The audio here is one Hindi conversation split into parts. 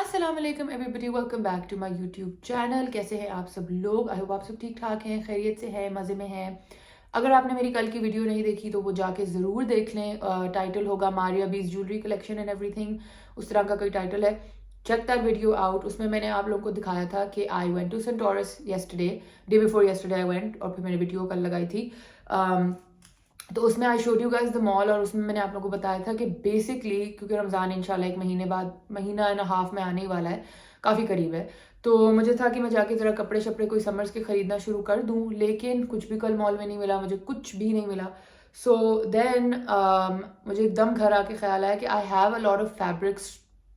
अस्सलाम वालेकुम everybody, welcome back to my YouTube channel. कैसे हैं आप सब लोग? आई होप आप सब ठीक ठाक हैं, खैरियत से हैं, मज़े में हैं। अगर आपने मेरी कल की वीडियो नहीं देखी तो वो जाके ज़रूर देख लें। टाइटल होगा मारिया बीज ज्वेलरी कलेक्शन एंड एवरीथिंग, उस तरह का कोई टाइटल है। Check that video out. उसमें मैंने आप लोगों को दिखाया था कि I went to Centaurus yesterday, day before yesterday I went, और फिर मैंने वीडियो कल लगाई थी। तो उसमें I showed you guys the mall, और उसमें मैंने आप लोगों को बताया था कि बेसिकली क्योंकि रमज़ान इंशाल्लाह एक महीने बाद, महीना एंड हाफ में आने ही वाला है, काफ़ी करीब है, तो मुझे था कि मैं जाके ज़रा कपड़े शपड़े कोई समर्स के ख़रीदना शुरू कर दूँ, लेकिन कुछ भी कल मॉल में नहीं मिला, मुझे कुछ भी नहीं मिला। सो देन मुझे एकदम घर आके ख्याल आया कि I have a lot of fabrics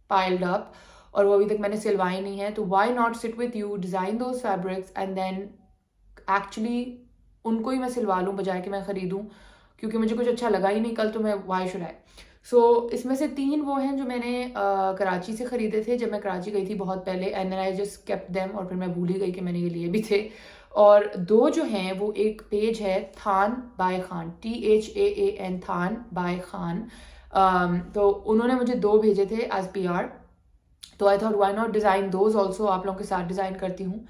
piled up, और वो अभी तक मैंने सिलवाए नहीं है, तो why not sit with you, design those fabrics and then actually उनको ही मैं सिलवा लूँ बजाय कि मैं ख़रीदूँ, क्योंकि मुझे कुछ अच्छा लगा ही नहीं कल, तो मैं वाई शुड आई। सो इसमें से 3 वो हैं जो मैंने कराची से ख़रीदे थे जब मैं कराची गई थी बहुत पहले, and then I just kept them, और फिर मैं भूल ही गई कि मैंने ये लिए भी थे। और 2 जो हैं वो, एक पेज है थान by Khan, THAAN, than by Khan. तो उन्होंने मुझे 2 भेजे थे एज PR, तो I thought why not design those also, आप लोगों के साथ डिज़ाइन करती हूँ।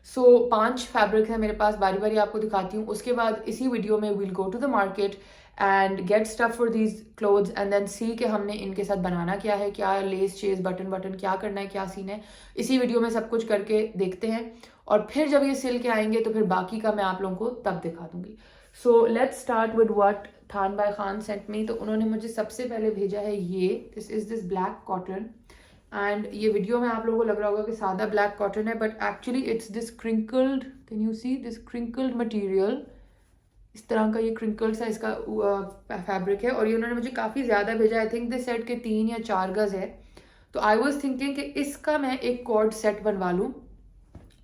सो 5 फैब्रिक है मेरे पास, बारी बारी आपको दिखाती हूँ। उसके बाद इसी वीडियो में we'll go to the market and get stuff for these clothes and then see कि हमने इनके साथ बनाना क्या है, क्या लेस चेज बटन बटन क्या करना है, क्या सीन है। इसी वीडियो में सब कुछ करके देखते हैं, और फिर जब ये सिल के आएंगे तो फिर बाकी का मैं आप लोगों को तब दिखा दूंगी। So let's start with what Thaan by Khan sent me. तो उन्होंने मुझे सबसे पहले भेजा है ये, दिस ब्लैक कॉटन, एंड ये वीडियो में आप लोगों को लग रहा होगा कि सादा ब्लैक कॉटन है, but actually it's this crinkled, can you see this crinkled material. इस तरह का ये क्रिंकल्ड सा इसका फैब्रिक है, और ये उन्होंने मुझे काफ़ी ज़्यादा भेजा। आई थिंक दिस सेट के 3 या 4 गज है। तो आई वॉज थिंकिंग कि इसका मैं एक कॉर्ड सेट बनवा लूँ।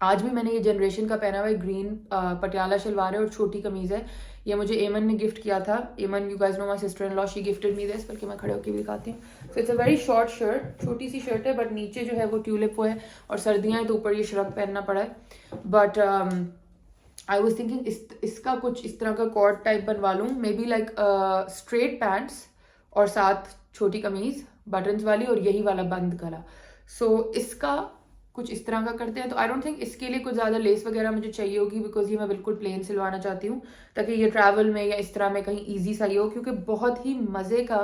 आज भी मैंने ये जनरेशन का पहना हुआ है, ग्रीन पटियाला शलवार है और छोटी कमीज है। ये मुझे एमन ने गिफ्ट किया था। Aiman, you guys know my sister in law, she gifted me this, बल्कि मैं खड़े होकर भी दिखाती हूँ। So it's a very short shirt, छोटी सी शर्ट है, बट नीचे जो है वो ट्यूलिप वो है, और सर्दियाँ हैं तो ऊपर ये श्रग पहनना पड़ा है। बट आई वॉज थिंकिंग इसका कुछ इस तरह का कॉर्ड टाइप बनवा लूँ, may be like straight pants और साथ छोटी कमीज बटन्स वाली, और यही वाला बंद गला। सो इसका कुछ इस तरह का करते हैं। तो आई डोंट थिंक इसके लिए कुछ ज़्यादा लेस वगैरह मुझे चाहिए होगी, बिकॉज ये मैं बिल्कुल प्लेन सिलवाना चाहती हूँ, ताकि ये ट्रैवल में या इस तरह में कहीं ईजी सा ही हो, क्योंकि बहुत ही मज़े का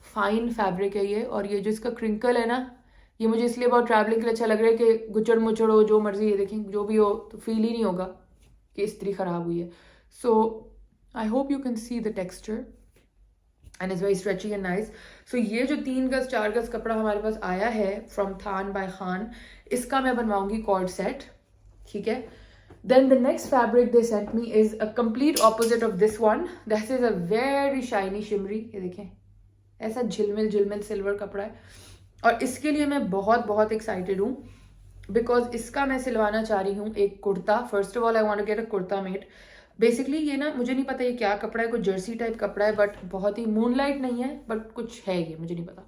फाइन फैब्रिक है ये। और ये जो इसका क्रिंकल है ना, ये मुझे इसलिए बहुत ट्रैवलिंग के लिए अच्छा लग रहा है कि गुचड़ मुचड़ हो, जो मर्जी, ये देखें जो भी हो, तो फील ही नहीं होगा कि इस्त्री ख़राब हुई है। So I hope you can see the texture and is very stretchy and nice. So ये जो 3 गज 4 गज कपड़ा हमारे पास आया है फ्रॉम थान बाय खान, इसका मैं बनवाऊंगी कॉर्ड सेट, ठीक है। Then the next fabric they sent me is a complete opposite of this one. This is a very shiny shimmery, ये देखें ऐसा झिलमिल झिलमिल सिल्वर कपड़ा है, और इसके लिए मैं बहुत बहुत एक्साइटेड हूँ, बिकॉज इसका मैं सिलवाना चाह रही हूँ एक kurta. First of all I want to get a kurta made. Basically ये ना, मुझे नहीं पता ये क्या कपड़ा है, कुछ जर्सी टाइप कपड़ा है, बट बहुत ही मूनलाइट नहीं है, बट कुछ है, ये मुझे नहीं पता।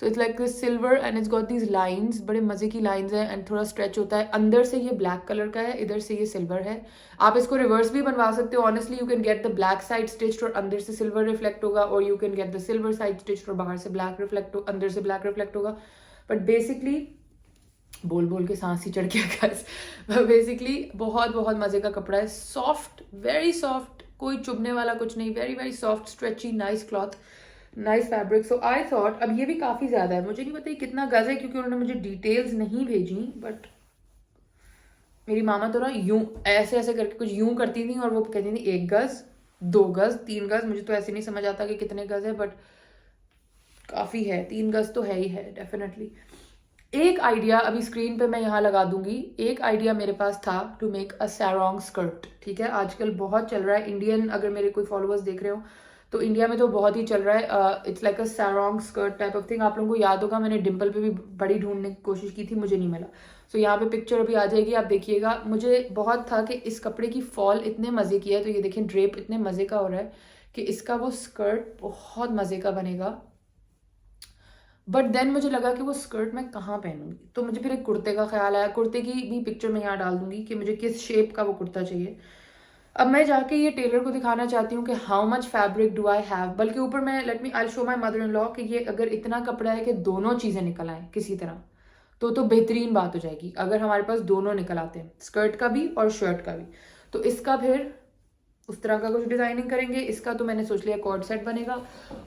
So it's like this silver and it's got these lines, बड़े मजे की लाइंस हैं, एंड थोड़ा स्ट्रेच होता है। अंदर से ये ब्लैक कलर का है, इधर से ये सिल्वर है। आप इसको रिवर्स भी बनवा सकते हो। Honestly you can get the black side stitched और अंदर से सिल्वर रिफ्लेक्ट होगा, और you can get the silver side stitched और बाहर से ब्लैक रिफ्लेक्ट हो, अंदर से ब्लैक रिफ्लेक्ट होगा। बट बेसिकली बोल बोल के सांस ही चढ़ गया गाइस। बेसिकली बहुत बहुत मजे का कपड़ा है, सॉफ्ट, वेरी सॉफ्ट, कोई चुभने वाला कुछ नहीं, very very soft, stretchy, nice cloth, nice fabric. So I thought, अब ये भी काफी ज्यादा है, मुझे नहीं पता ये कितना गज है, क्योंकि उन्होंने मुझे डिटेल्स नहीं भेजी, बट मेरी मामा तो ना यूं ऐसे ऐसे करके कुछ यूं करती थी, और वो कहती थी 1 गज 2 गज 3 गज, मुझे तो ऐसे नहीं समझ आता कि कितने गज है, बट काफी है, 3 गज तो है ही है डेफिनेटली। एक आइडिया अभी स्क्रीन पे मैं यहाँ लगा दूंगी। एक आइडिया मेरे पास था to make a sarong skirt, ठीक है। आजकल बहुत चल रहा है इंडियन, अगर मेरे कोई फॉलोअर्स देख रहे हो तो इंडिया में तो बहुत ही चल रहा है। It's like a sarong skirt type of thing. आप लोगों को याद होगा मैंने डिम्पल पे भी बड़ी ढूंढने की कोशिश की थी, मुझे नहीं मिला। सो यहाँ पे पिक्चर अभी आ जाएगी, आप देखिएगा। मुझे बहुत था कि इस कपड़े की फॉल इतने मजे की है, तो ये देखें ड्रेप इतने मजे का हो रहा है कि इसका वो स्कर्ट बहुत मजे का बनेगा। बट देन मुझे लगा कि वो स्कर्ट मैं कहाँ पहनूंगी, तो मुझे फिर एक कुर्ते का ख्याल आया। कुर्ते की भी पिक्चर मैं यहाँ डाल दूंगी कि मुझे किस शेप का वो कुर्ता चाहिए। अब मैं जाके ये टेलर को दिखाना चाहती हूँ कि how much fabric do I have, बल्कि ऊपर मैं, let me, I show my mother in law कि ये अगर इतना कपड़ा है कि दोनों चीजें निकल आए किसी तरह, तो बेहतरीन बात हो जाएगी अगर हमारे पास दोनों निकल आते हैं, स्कर्ट का भी और शर्ट का भी। तो इसका फिर उस तरह का कुछ डिज़ाइनिंग करेंगे। इसका तो मैंने सोच लिया कॉर्ड सेट बनेगा।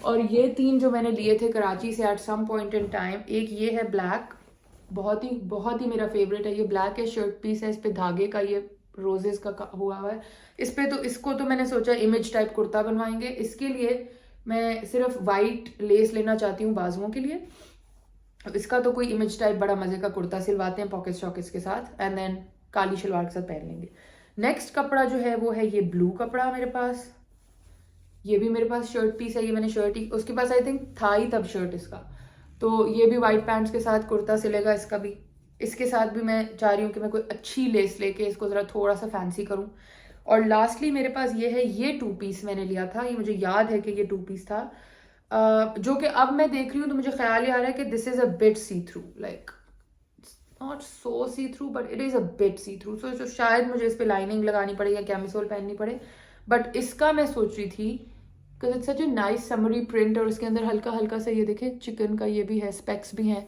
और ये 3 जो मैंने लिए थे कराची से at some point in time, एक ये है ब्लैक, बहुत ही मेरा फेवरेट है। ये ब्लैक है, शर्ट पीस है, इस पे धागे का ये रोजेस का हुआ है इस पे। तो इसको तो मैंने सोचा इमेज टाइप कुर्ता बनवाएंगे। इसके लिए मैं सिर्फ वाइट लेस लेना चाहती हूँ बाजुओं के लिए। अब इसका तो कोई इमेज टाइप बड़ा मजे का कुर्ता सिलवाते हैं पॉकेट्स शॉकेट्स के साथ, एंड देन काली शलवार के साथ पहन लेंगे। नेक्स्ट कपड़ा जो है वो है ये ब्लू कपड़ा मेरे पास। ये भी मेरे पास शर्ट पीस है, ये मैंने शर्ट ही, उसके पास आई थिंक था ही तब शर्ट इसका। तो ये भी वाइट पैंट्स के साथ कुर्ता सिलेगा इसका भी। इसके साथ भी मैं चाह रही हूँ कि मैं कोई अच्छी लेस लेके इसको ज़रा थोड़ा सा फैंसी करूँ। और लास्टली मेरे पास ये है, ये 2 पीस मैंने लिया था, ये मुझे याद है कि ये 2 पीस था, जो कि अब मैं देख रही हूँ तो मुझे ख्याल ही आ रहा है कि this is a bit see through, like not so see through but it is a bit see through. So शायद मुझे इस पर लाइनिंग लगानी पड़े या कैमिसोल पहननी पड़े। बट इसका मैं सोच रही थी because it's such a nice summary print, और इसके अंदर हल्का हल्का सा ये देखे चिकन का ये भी है, स्पेक्स भी हैं,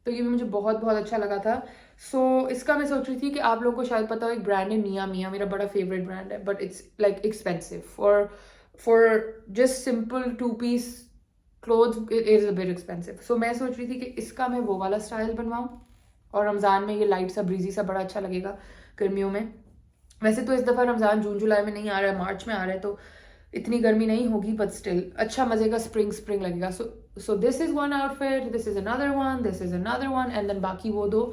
तो ये भी मुझे बहुत बहुत अच्छा लगा था। सो इसका मैं सोच रही थी कि आप लोगों को शायद पता हो, एक ब्रांड है मिया मिया, मेरा बड़ा फेवरेट ब्रांड है, but it's like expensive for just simple 2 piece clothes, it is a bit expensive. So मैं सोच रही थी कि इसका मैं वो वाला स्टाइल बनवाऊँ, और रमज़ान में ये लाइट सा ब्रीजी सा बड़ा अच्छा लगेगा गर्मियों में। वैसे तो इस दफ़ा रमज़ान जून जुलाई में नहीं आ रहा है, मार्च में आ रहा है, तो इतनी गर्मी नहीं होगी, बट स्टिल अच्छा मजे का स्प्रिंग लगेगा। So this is one outfit, this is another one, this is another one, and then बाकी वो 2।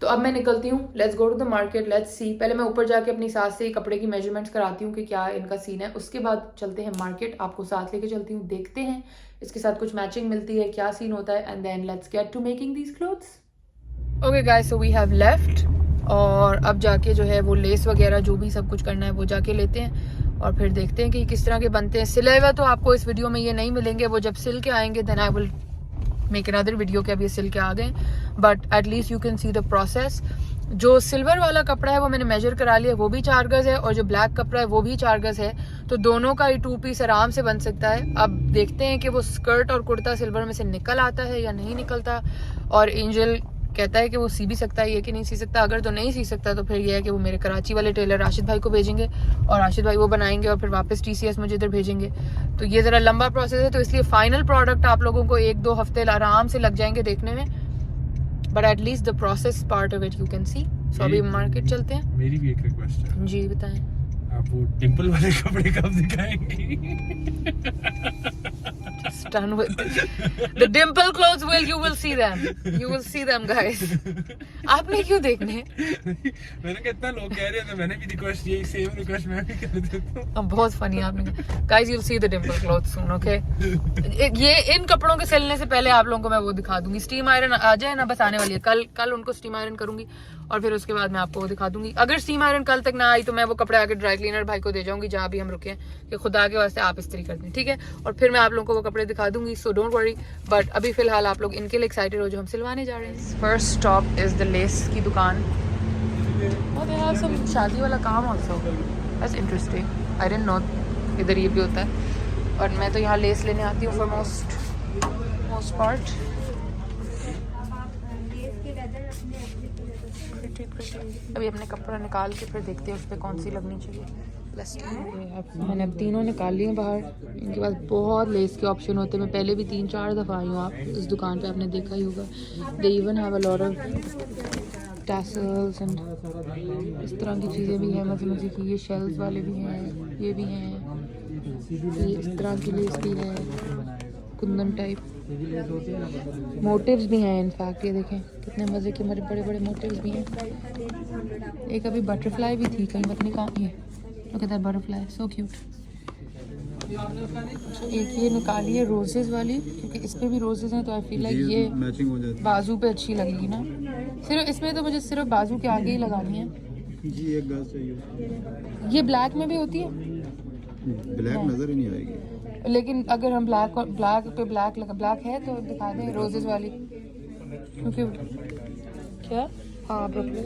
तो अब मैं निकलती हूँ, let's go to the market, let's see. पहले मैं ऊपर जाके अपनी सास से कपड़े की मेजरमेंट्स कराती हूँ कि क्या इनका सीन है, उसके बाद चलते हैं मार्केट, आपको साथ लेके चलती हूँ, देखते हैं इसके साथ कुछ मैचिंग मिलती है, क्या सीन होता है, and then let's get to making these clothes. Okay guys, so we have left, और अब जाके जो है वो लेस वगैरह जो भी सब कुछ करना है वो जाके लेते हैं, और फिर देखते हैं कि किस तरह के बनते हैं। सिले हुए तो आपको इस वीडियो में ये नहीं मिलेंगे, वो जब सिल के आएंगे then I will make another video के अब ये सिल के आ गए, but at least you can see the process. जो सिल्वर वाला कपड़ा है वो मैंने मेजर करा लिया, वो भी 4 गज है, और जो ब्लैक कपड़ा है वो भी 4 गज है, तो दोनों का ही 2 पीस आराम से बन सकता है। अब देखते हैं कि वो स्कर्ट और कुर्ता सिल्वर में से निकल आता है या नहीं निकलता, और एंजल कहता है कि वो सी भी सकता है, ये कि नहीं सी सकता। अगर तो नहीं सी सकता तो फिर ये है कि वो मेरे कराची वाले टेलर राशिद भाई को भेजेंगे, और राशिद भाई वो बनाएंगे, और फिर वापस TCS मुझे इधर भेजेंगे। तो ये ज़रा लंबा प्रोसेस है, तो इसलिए फाइनल प्रोडक्ट आप लोगों को 1-2 हफ्ते आराम से लग जाएंगे देखने में, but at least the process part of it you can see. So अभी मार्केट चलते हैं। मेरी भी एक रिक्वेस्ट है। जी बताएं। आप वो डिंपल वाले कपड़े कब दिखाएंगी? Done with the dimple clothes. You will see them. You will see them, guys. आपने क्यों देखने? मैंने कहा इतना लोग कह रहे थे, मैंने भी रिक्वेस्ट, यही सेम रिक्वेस्ट मैं भी कर देता हूँ। बहुत फनी आपने। Guys, you'll see the dimple clothes soon, okay? ये इन कपड़ों के सिलने से पहले आप लोगों को मैं वो दिखा दूंगी। स्टीम आयरन आ जाए ना, बस आने वाली है, कल उनको स्टीम आयरन करूंगी, और फिर उसके बाद मैं आपको वो दिखा दूंगी। अगर स्टीम आयरन कल तक ना आई तो मैं वो कपड़े आके ड्राई क्लीनर भाई को दे जाऊंगी जहाँ भी हम रुके हैं, कि खुदा के वास्ते आप इस्त्री कर दें, ठीक है? और फिर मैं आप लोगों को वो कपड़े दिखा दूंगी, सो डोंट वरी। बट अभी फिलहाल आप लोग इनके लिए एक्साइटेड हो जो हम सिलवाने जा रहे हैं। First stop is the less की दुकान, और दे हैव सम शादी वाला काम also, that's interesting, I didn't know इधर ये भी होता है। और मैं तो यहाँ लेस लेने आती हूँ फॉर मोस्ट पार्ट। अभी अपने कपड़ा निकाल के फिर देखते हैं उस पर कौन सी लगनी चाहिए। मैंने अब तीनों निकाल लिए बाहर। इनके पास बहुत लेस के ऑप्शन होते हैं, मैं पहले भी 3-4 दफ़ा आई हूँ, आप इस दुकान पे आपने देखा ही होगा। They even have a lot of tassels and इस तरह की चीज़ें भी हैं, मजे की। ये शेल्स वाले भी हैं, ये भी हैं, ये इस तरह की लेस भी है, कुंदन टाइप। मोटिव्स भी हैं, इनफैक्ट ये देखें कितने मज़े के बड़े बड़े मोटिव्स भी हैं। एक अभी बटरफ्लाई भी थी कहीं, पता नहीं कहाँ, ये लोग कहता है बटरफ्लाई, सो क्यूट। एक ये निकाली है रोजेस वाली, क्योंकि इस पे भी रोजेस हैं, तो आई फील लाइक ये मैचिंग हो जाती है, बाजू पे अच्छी लगेगी ना। सिर्फ इसमें तो मुझे सिर्फ बाजू के आगे ही लगानी है जी। एक गाज चाहिए। ये ब्लैक में भी होती है, ब्लैक नजर ही नहीं आएगी, लेकिन अगर हम ब्लैक पे ब्लैक है तो दिखा दें रोजेस वाली, क्योंकि क्या हाँ आप रख लो।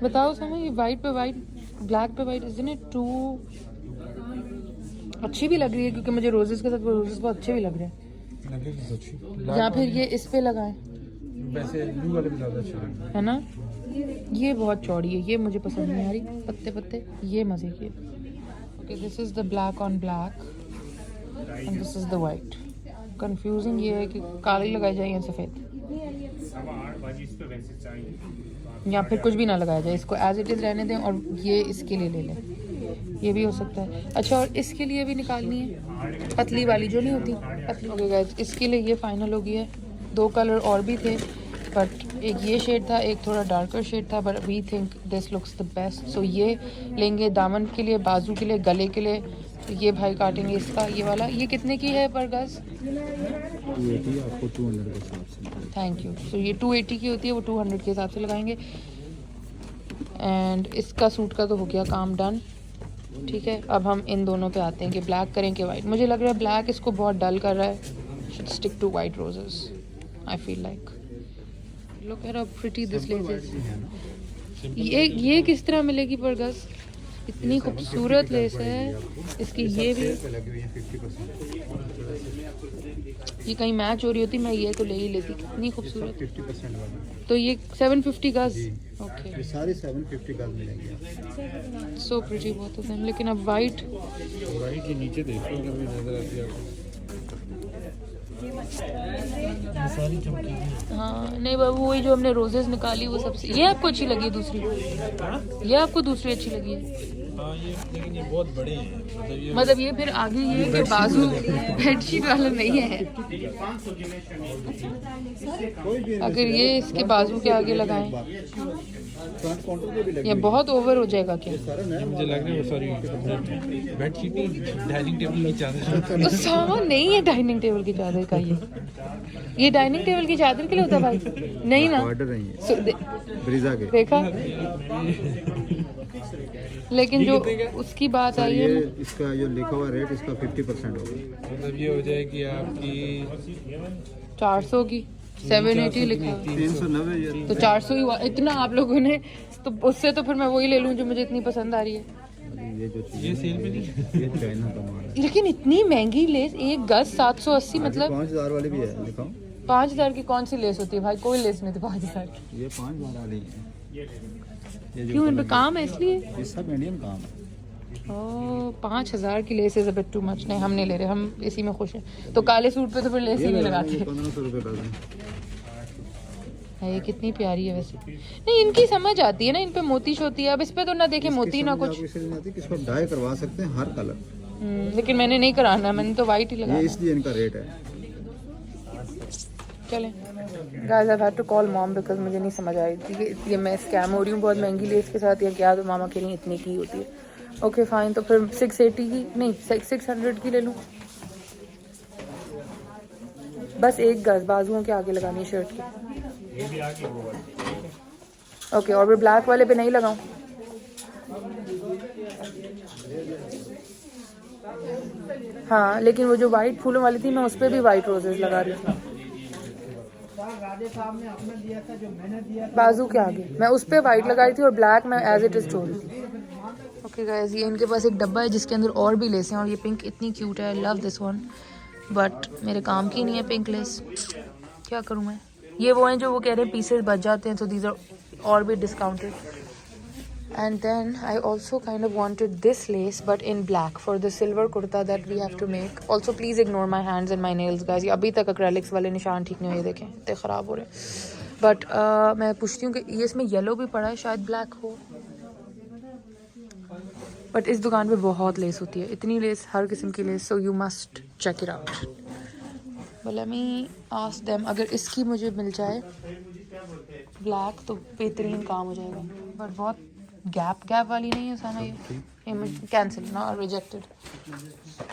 बताओ समय, ये वाइट पे वाइट, ब्लैक पे वाइट, इज़ इट टू अच्छी भी लग रही है, क्योंकि मुझे रोजेस के साथ वो रोजेस बहुत अच्छे भी लग रहे हैं। या फिर ये इस पे लगाएं, वैसे ब्लू वाले भी ज़्यादा अच्छे लगते हैं। है ना, ये बहुत चौड़ी है, ये मुझे पसंद नहीं आ रही, पत्ते पत्ते, ये मज़े की। Okay, this is the black on black and this is the white. Confusing ये है कि काली लगाई जाए या सफ़ेद, या फिर कुछ भी ना लगाया जाए, इसको एज इट इज़ रहने दें और ये इसके लिए ले लें, ये भी हो सकता है। अच्छा, और इसके लिए भी निकालनी है पतली वाली जो नहीं होती पतली। ओके गाइस, इसके लिए ये फाइनल हो गई है। 2 कलर और भी थे बट एक ये शेड था, एक थोड़ा डार्कर शेड था, but we think this looks the best. So ये लेंगे दामन के लिए, बाजू के लिए, गले के लिए। तो ये भाई काटेंगे इसका, ये वाला। ये कितने की है पर गज? 280 आपको 200 के हिसाब से। Thank you. सो ये 280 की होती है, वो 200 के हिसाब से लगाएंगे। एंड इसका सूट का तो हो गया काम डन। ठीक है, अब हम इन दोनों पे आते हैं कि ब्लैक करें कि वाइट। मुझे लग रहा है ब्लैक इसको बहुत डल कर रहा है। Should stick to white roses, I feel like. Look at how pretty this lace is. ये किस तरह मिलेगी पर गज? इतनी खूबसूरत लेस है इसकी। ये भी ये कहीं मैच हो रही होती, मैं ये तो ले ही लेती। कितनी खूबसूरत। 50% वाली। तो ये 750 गज। ओके, ये सारी 750 गज मिलेंगी। सो प्रिटी बहुत होते हैं। लेकिन अब वाइट, वाइट के नीचे देखो अगर भी नजर आती है आपको। सारी चमकी हुई। हाँ नहीं बाबू, वही जो हमने रोजेस निकाली वो सबसे। ये आपको अच्छी लगी है दूसरी? ये आपको दूसरी अच्छी लगी है? हाँ ये, लेकिन ये बहुत बड़े हैं। मतलब ये फिर आगे ये कि बाजू बेडशीट वाला नहीं है। अगर ये इसके बाजू के आगे लगाएं, फ्रंट काउंटर पे भी लगी ये बहुत ओवर हो जाएगा क्या? ये मुझे लग रहा है वो सॉरी बेडशीट नहीं, डाइनिंग टेबल की चादर। तो सामान नहीं है डाइनिंग टेबल की चादर का। ये डाइनिंग टेबल की चादर के लिए होता है भाई? नहीं ना, ऑर्डर नहीं है सो ब्रीजा के। देखा। लेकिन जो उसकी बात आई ये है, इसका जो लिखा हुआ रेट इसका 50% होगा। मतलब ये हो जाएगी आपकी 400 की 780 लिखा है। 390 ये तो 400 ही हुआ। इतना आप लोगों ने तो उससे तो फिर मैं वही ले लूँ जो मुझे इतनी पसंद आ रही है। ये जो चीज़ ये सेल में नहीं है। ये चाइना का माल है। लेकिन इतनी महंगी लेस, एक गज 780, मतलब 5000 वाली भी है, दिखाओ। 5000 की कौन सी लेस होती है भाई? कोई लेस नहीं थी 5000 की। ये 5000 वाली है। ये जो क्यों, इन पे काम है इसलिए? ये सब इंडियन काम है। ओह, 5000 की less is a bit too much. नहीं, हम नहीं ले रहे, हम इसी में खुश हैं। तो काले सूट पे तो फिर लेस ही नहीं लगाते। 1500 रुपये डजन। ये कितनी प्यारी है वैसे। नहीं, इनकी समझ आती है ना, इन पे मोती शोती है। अब इस पे तो ना देखे मोती ना कुछ। इसको डाई करवा सकते हैं हर कलर। लेकिन मैंने नहीं कराना, मैंने तो वाइट ही ये लगाना। इसलिए इनका रेट है। चलें guys, I had to call mom because मुझे नहीं समझ आ रही थी कि ये मैं स्कैम हो रही हूँ बहुत महंगी लेस के साथ या क्या। तो मामा कह रही इतनी की होती है। ओके फाइन, तो फिर 680 की नहीं 600 की ले लूँ। बस एक गज बाजुओं के आगे लगानी है शर्ट की। ओके, और फिर ब्लैक वाले पे नहीं लगाऊं? हाँ, लेकिन वो जो वाइट फूलों वाली थी मैं उस पर भी वाइट रोजेस लगा रही थी बाजू के आगे। मैं उस पर वाइट लगाई थी और ब्लैक मैं एज इट इज छोड़ रही थी। ओके गाइस, ये इनके पास एक डब्बा है जिसके अंदर और भी लेस हैं और ये पिंक इतनी क्यूट है। I love this one, but मेरे काम की नहीं है पिंक लेस। क्या करूँ मैं? ये वो हैं जो वो कह रहे हैं पीसेस बच जाते हैं, तो दीज आर और भी discounted. And then I also kind of wanted this lace but in black for the silver kurta that we have to make. Also please ignore my hands and my nails guys. ये अभी तक acrylics वाले निशान ठीक नहीं हुए, देखें इतने ख़राब हो रहे हैं। But मैं पूछती हूँ कि ये इसमें येलो भी पड़ा है, शायद ब्लैक हो। But इस दुकान पे बहुत लेस होती है, इतनी लेस, हर किस्म की less. So you must check it out. But let me ask them, अगर इसकी मुझे मिल जाए ब्लैक तो बेहतरीन काम हो जाएगा। बट बहुत गैप वाली नहीं है साना, ये कैंसिल ना, रिजेक्टेड।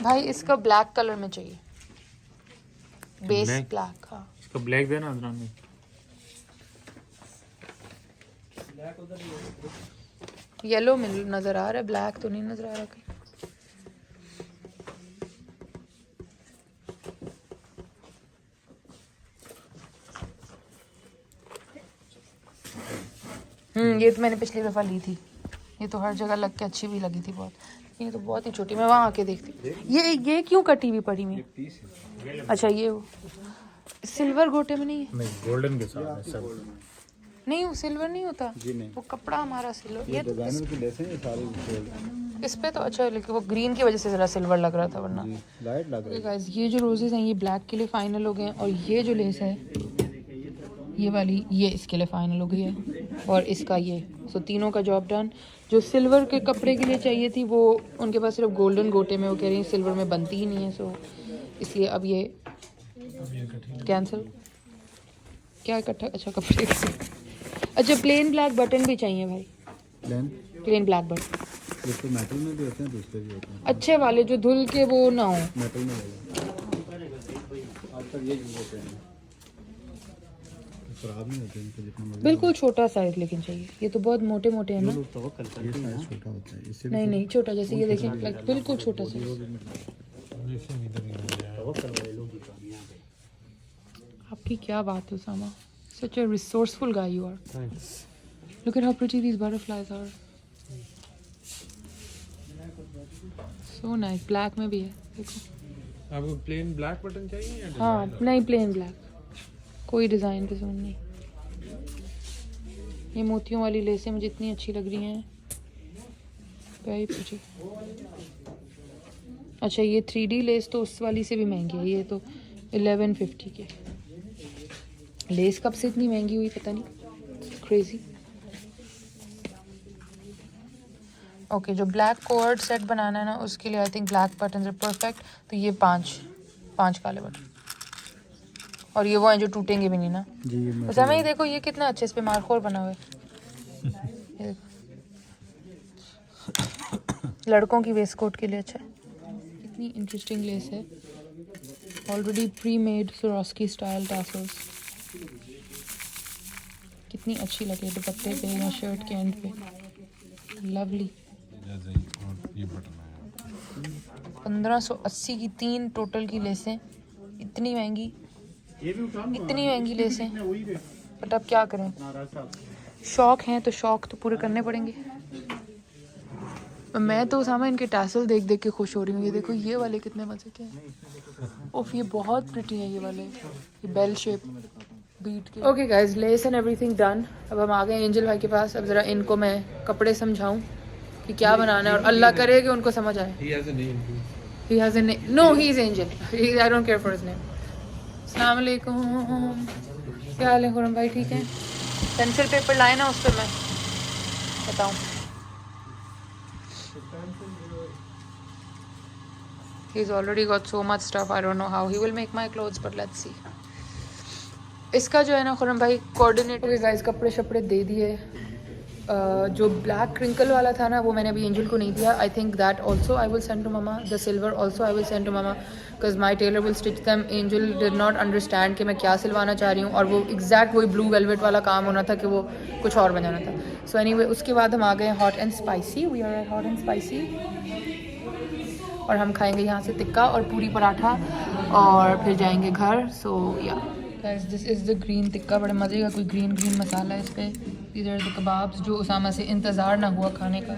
भाई इसका ब्लैक कलर में चाहिए, बेस ब्लैक। हाँ इसका ब्लैक देना अदरान में। येलो में नजर आ रहा है, ब्लैक तो नहीं नजर आ रहा कहीं। ये तो मैंने पिछली दफ़ा ली थी। ये तो हर जगह लग के अच्छी भी लगी थी बहुत। ये तो बहुत ही छोटी, मैं वहाँ आके देखती। ये क्यों कटी हुई पड़ी हुई? अच्छा ये वो सिल्वर गोटे में नहीं है? नहीं, गोल्डन के साथ है सब। नहीं, वो सिल्वर नहीं होता जी नहीं, वो कपड़ा हमारा सिल्वर। ये ये डिजाइनर की लेस हैं, ये सारी गोल्ड। इस पे तो अच्छा है, लेकिन वो ग्रीन की वजह से जरा सिल्वर लग रहा था वरना। जी, लाइट लग रही है। गाइस ये जो रोजेस हैं ये ब्लैक के लिए फाइनल हो गए हैं, और ये जो लेस है ये वाली ये इसके लिए फाइनल हो गई है, और इसका ये। सो तीनों का जॉब डन। जो सिल्वर के कपड़े के लिए चाहिए थी वो उनके पास सिर्फ गोल्डन गोटे में, वो कह रही हैं सिल्वर में बनती ही नहीं है, सो इसलिए अब ये कैंसिल। क्या इकट्ठा? अच्छा कपड़े। अच्छा प्लेन ब्लैक बटन भी चाहिए भाई, प्लेन ब्लैक बटन। ये तो मेटल में भी होते हैं, दूसरे भी होते हैं। अच्छे वाले जो धुल के वो ना हो। मेटल में लगा आजकल ये यूज होते हैं, खराब नहीं होते इनको जितना मर्जी। बिल्कुल छोटा साइज लेकिन चाहिए, ये तो बहुत मोटे मोटे हैं ना। ये साइज छोटा होता है, इससे नहीं नहीं छोटा, जैसे ये देखें लाइक बिल्कुल छोटा साइज। आपकी क्या बात है Usama, such a resourceful guy you are. Thanks. Look at how pretty these butterflies are. So nice. Black में भी है देखो। आपको प्लेन ब्लैक बटन चाहिए या हाँ डिजाइन? नहीं प्लेन ब्लैक, कोई डिज़ाइन डिज़ाइन नहीं। ये मोतियों वाली लेसें मुझे इतनी अच्छी लग रही हैं, वेरी प्रिटी। अच्छा ये 3D लेस तो उस वाली से भी महंगी है, ये तो 1150 के। लेस कब से इतनी महंगी हुई पता नहीं, क्रेजी। ओके जो ब्लैक कोड सेट बनाना है ना उसके लिए I think black button are perfect. तो ये पांच काले बटन, और ये वो हैं जो टूटेंगे भी नहीं ना। जी ये बस हमें ही देखो ये कितना अच्छे इस पे मार्कोर बना हुआ है। ये देखो। लड़कों की वेस्ट कोट के लिए अच्छा है। कितनी इंटरेस्टिंग लेस है, already pre made Swarovski style tassels. कितनी अच्छी लगे दुपट्टे पे या शर्ट के एंड पे, लवली। ये बटन है 1580 की 3 टोटल की लेसें, इतनी महंगी लेसें, बट अब क्या करें, शौक हैं तो शौक तो पूरे करने पड़ेंगे। मैं तो सामने इनके टैसल देख देख के खुश हो रही हूँ। ये देखो ये वाले कितने मजे के हैं। ओफ ये बहुत प्रिटी है ये वाले, ये बेल शेप बीट के। Okay guys less and everything done. अब हम आ गए एंजल भाई के पास। अब ज़रा इनको मैं कपड़े समझाऊँ कि क्या बनाना है, और अल्लाह करे कि उनको समझ आए। He has a name too. He has a name. No, he is Angel. I don't care for his name. अस्सलाम वालेकुम। क्या हाल है खुरम भाई, ठीक है? पेंसिल पेपर लाए ना, उस पर मैं बताऊँ। He's already got so much stuff. I don't know how he will make my clothes, but let's see. इसका जो है ना खुरम भाई कोऑर्डिनेट। ओके गाइस कपड़े शपड़े दे दिए। जो ब्लैक क्रिंकल वाला था ना वो मैंने अभी एंजल को नहीं दिया। I think that also I will send to mama. The silver also I will send to mama because my tailor will stitch them. Angel did not understand कि मैं क्या सिलवाना चाह रही हूँ, और वो एग्जैक्ट वही ब्लू वेलवेट वाला काम होना था कि वो कुछ और बनाना था। सो एनीवे उसके बाद हम आ गए hot and spicy. We are hot and spicy, और हम खाएंगे यहाँ से टिक्का और पूरी पराठा, और फिर जाएंगे घर। सो या guys this is the green tikka, बड़े मज़े का कोई ग्रीन मसाला है इस पर। इधर द कबाब्स जो उसामा से इंतज़ार ना हुआ खाने का,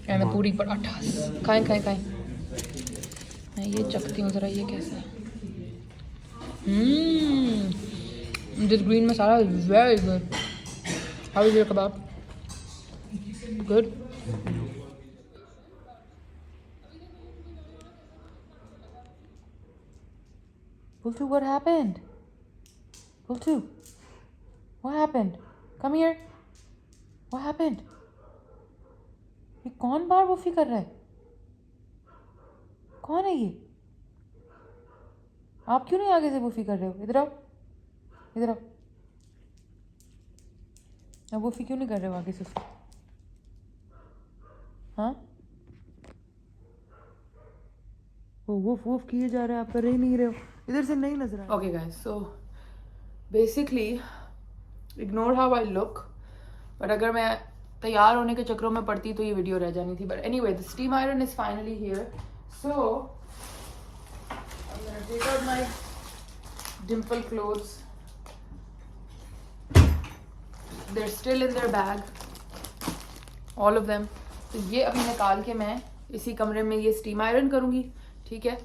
एंड पूरी पराठा। खाएं। मैं ये चखती हूँ ज़रा, ये कैसा है। This green masala is very good. How is your kebab? Good. Pultu, what happened? Pultu, what happened? Come here. What happened? ये कौन बार वूफी कर रहा है? कौन है ये? आप क्यों नहीं आगे से वूफी कर रहे हो? इधर आओ, इधर आओ। आप वूफी क्यों नहीं कर रहे हो आगे से? हाँ वो वूफ वूफ किए जा रहे हैं, आप कर ही नहीं रहे हो। इधर से नहीं नजर आ रहा। Okay guys so basically ignore how I look, but अगर मैं तैयार होने के चक्रों में पड़ती तो ये वीडियो रह जानी थी। But anyway the steam iron is finally here, so I am gonna take out my dimple clothes. They are still in their bag, all of them. तो ये अभी निकाल के मैं इसी कमरे में ये स्टीम आयरन करूँगी, ठीक है।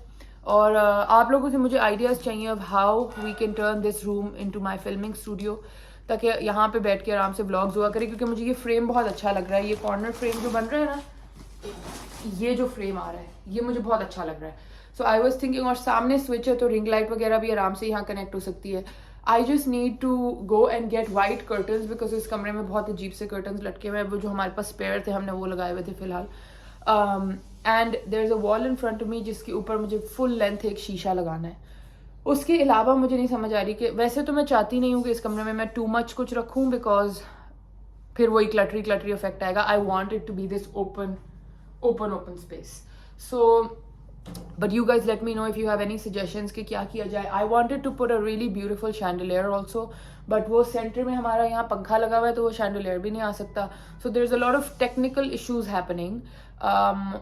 और आप लोगों से मुझे आइडियाज़ चाहिए of how we can turn this room into my filming studio, ताकि यहाँ पे बैठ के आराम से व्लॉग्स हुआ करें, क्योंकि मुझे ये फ्रेम बहुत अच्छा लग रहा है। ये कॉर्नर फ्रेम जो बन रहा है ना, ये जो फ्रेम आ रहा है ये मुझे बहुत अच्छा लग रहा है। सो आई वॉज थिंकिंग, और सामने स्विच है तो रिंग लाइट वगैरह भी आराम से यहाँ कनेक्ट हो सकती है। I just need to go and get white curtains, because इस कमरे में बहुत अजीब से कर्टन्स लटके हुए हैं। वो जो हमारे पास स्पेयर थे हमने वो लगाए हुए थे फिलहाल। And there is a wall in front of me जिसके ऊपर मुझे फुल लेंथ एक शीशा लगाना है। उसके अलावा मुझे नहीं समझ आ रही कि, वैसे तो मैं चाहती नहीं हूँ कि इस कमरे में मैं टू मच कुछ रखूँ, बिकॉज फिर वही क्लटरी इफेक्ट आएगा। I want it to be this open space. So but you guys let me know if you have any suggestions कि क्या किया जाए. I wanted to put a really beautiful chandelier also, but वो सेंटर में हमारा यहाँ पंखा लगा हुआ है तो वो chandelier भी नहीं आ सकता. So there's a lot of technical issues happening.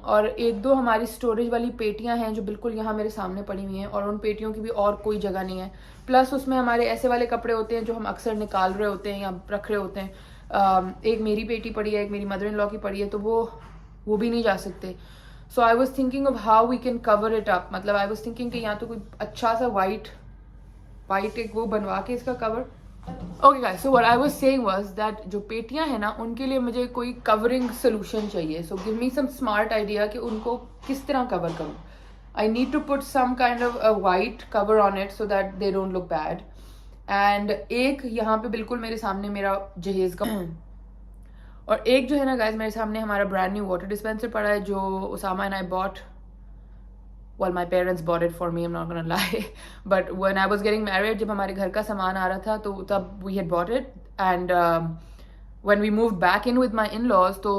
और एक दो हमारी स्टोरेज वाली पेटियां हैं जो बिल्कुल यहाँ मेरे सामने पड़ी हुई हैं, और उन पेटियों की भी और कोई जगह नहीं है. प्लस उसमें हमारे ऐसे वाले कपड़े होते हैं जो हम अक्सर निकाल रहे होते हैं या रख रहे होते हैं. एक मेरी पेटी पड़ी है, एक मेरी मदर इन लॉ की पड़ी है, तो वो भी नहीं जा सकते. So I was thinking of how we can cover it up. मतलब आई वॉज थिंकिंग कि यहाँ तो कोई अच्छा सा वाइट एक वो बनवा के इसका cover. Okay guys, so what I was saying was that जो पेटियां हैं ना, उनके लिए मुझे कोई कवरिंग सोल्यूशन चाहिए. So give me some smart idea कि उनको किस तरह कवर करूं. I need to put some kind of a white cover on it so that they don't look bad. And एक यहाँ पे बिल्कुल मेरे सामने मेरा जहेज का और एक जो है ना गाइस, मेरे सामने हमारा ब्रांड न्यू वाटर डिस्पेंसर पड़ा है जो Usama and I bought. Well, my parents bought it for me, I'm not gonna lie. But when I was getting married, जब हमारे घर का सामान आ रहा था तो तब we had bought it. And when we moved back in with my in-laws, तो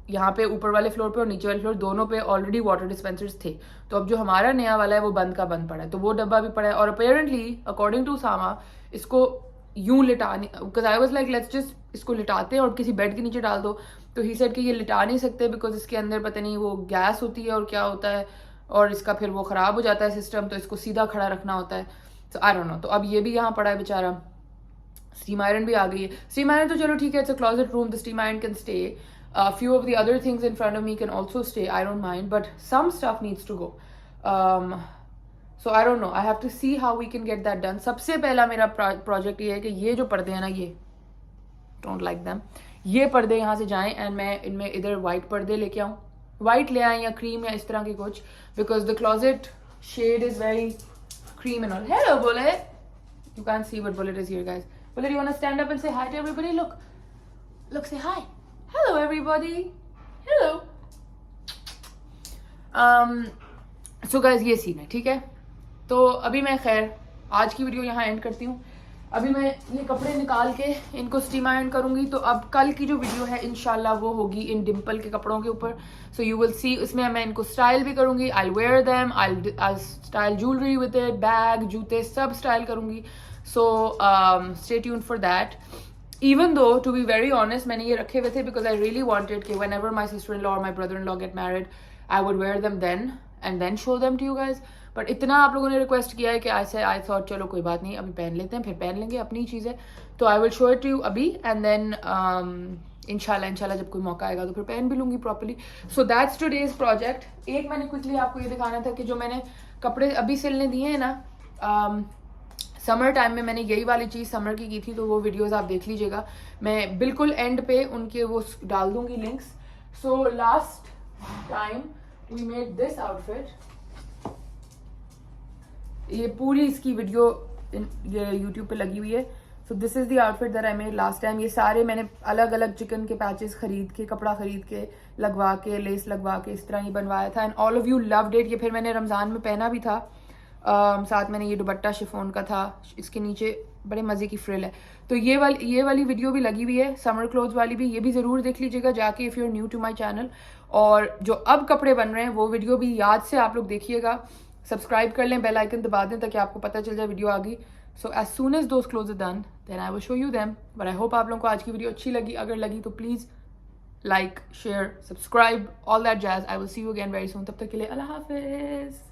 यहाँ पे ऊपर वाले फ्लोर पे और नीचे वाले फ्लोर दोनों पे ऑलरेडी वाटर डिस्पेंसर्स थे. तो अब जो हमारा नया वाला है वो बंद का बंद पड़ा है, तो वो डब्बा भी पड़ा है. और अपेरेंटली अकॉर्डिंग टू सामा इसको यूं लिटाने, because I was like let's just इसको लिटाते हैं और किसी बेड के नीचे डाल दो. तो ही सेड कि ये लिटा नहीं सकते बिकॉज इसके अंदर पता नहीं वो गैस होती है और क्या होता है, और इसका फिर वो ख़राब हो जाता है सिस्टम, तो इसको सीधा खड़ा रखना होता है. So I don't no. तो अब ये भी यहाँ पड़ा है बेचारा. स्टीम आयरन भी आ गई है. स्टीम आयरन तो चलो ठीक है, it's a closet room, the steam iron can stay. Few of the other things in front of me can also stay, I don't mind, but some stuff needs to go. So I don't know, I have to see how we can get that done. सबसे पहला मेरा प्रोजेक्ट ये है कि ये जो पर्दे हैं ना, ये डोंट लाइक दैम, ये पर्दे यहाँ से जाएं एंड मैं इनमें इधर वाइट पर्दे लेके आऊँ. वाइट ले आए या क्रीम या इस तरह की कुछ, because the closet shade is very cream and all. Hello bullet, you can't see but Bullet is here guys. Bullet, you want to stand up and say hi to everybody? Look, say hi. Hello everybody. Hello. So guys, ये सीन है, ठीक है. तो अभी मैं खैर आज की वीडियो यहाँ एंड करती हूँ. अभी मैं ये कपड़े निकाल के इनको स्टीम आयरन करूंगी. तो अब कल की जो वीडियो है इंशाल्लाह वो होगी इन डिम्पल के कपड़ों के ऊपर. सो यू विल सी, इसमें मैं इनको स्टाइल भी करूंगी. I wear them, I style jewellery with it, bag, जूते सब स्टाइल करूंगी. So stay tuned for that. Even though to be very honest मैंने ये रखे हुए थे बिकॉज आई रियली वॉन्टेड कि whenever my sister in law और my brother in law get married I would wear them then and then show them to you guys. But इतना आप लोगों ने रिक्वेस्ट किया है कि आई थॉट चलो कोई बात नहीं, अभी पहन लेते हैं, फिर पहन लेंगे अपनी चीज़ें. तो I will show it to you अभी एंड देन इंशाल्लाह जब कोई मौका आएगा तो फिर पहन भी लूँगी properly. So that's today's project. एक मैंने क्विकली आपको ये दिखाना था कि जो मैंने कपड़े अभी सिलने दिए हैं ना, समर टाइम में मैंने यही वाली चीज़ समर की थी, तो वो वीडियोज़ आप देख लीजिएगा. मैं बिल्कुल एंड पे उनके वो डाल दूँगी links. So last time we made this outfit. ये पूरी इसकी वीडियो ये यूट्यूब पे लगी हुई है. So this is the outfit that I made last time. ये सारे मैंने अलग अलग चिकन के पैचेस खरीद के, कपड़ा खरीद के, लगवा के, लेस लगवा के इस तरह ही बनवाया था. And all of you loved it. ये फिर मैंने रमज़ान में पहना भी था. साथ मैंने ये दुपट्टा शिफॉन का था, इसके नीचे बड़े मज़े की फ्रिल है. तो ये वाली वीडियो भी लगी हुई है, समर क्लोथ्स वाली भी. ये भी ज़रूर देख लीजिएगा जाके if you are new to my channel. और जो अब कपड़े बन रहे हैं वो वीडियो भी याद से आप लोग देखिएगा. सब्सक्राइब कर लें, बेल आइकन दबा दें ताकि आपको पता चल जाए वीडियो आ गई. So as soon as those clothes done then I will show you them. But I hope आप लोगों को आज की वीडियो अच्छी लगी. अगर लगी तो please like, share, subscribe, all that jazz. I will see you again very soon. तब तक के लिए अल्लाह हाफिज़.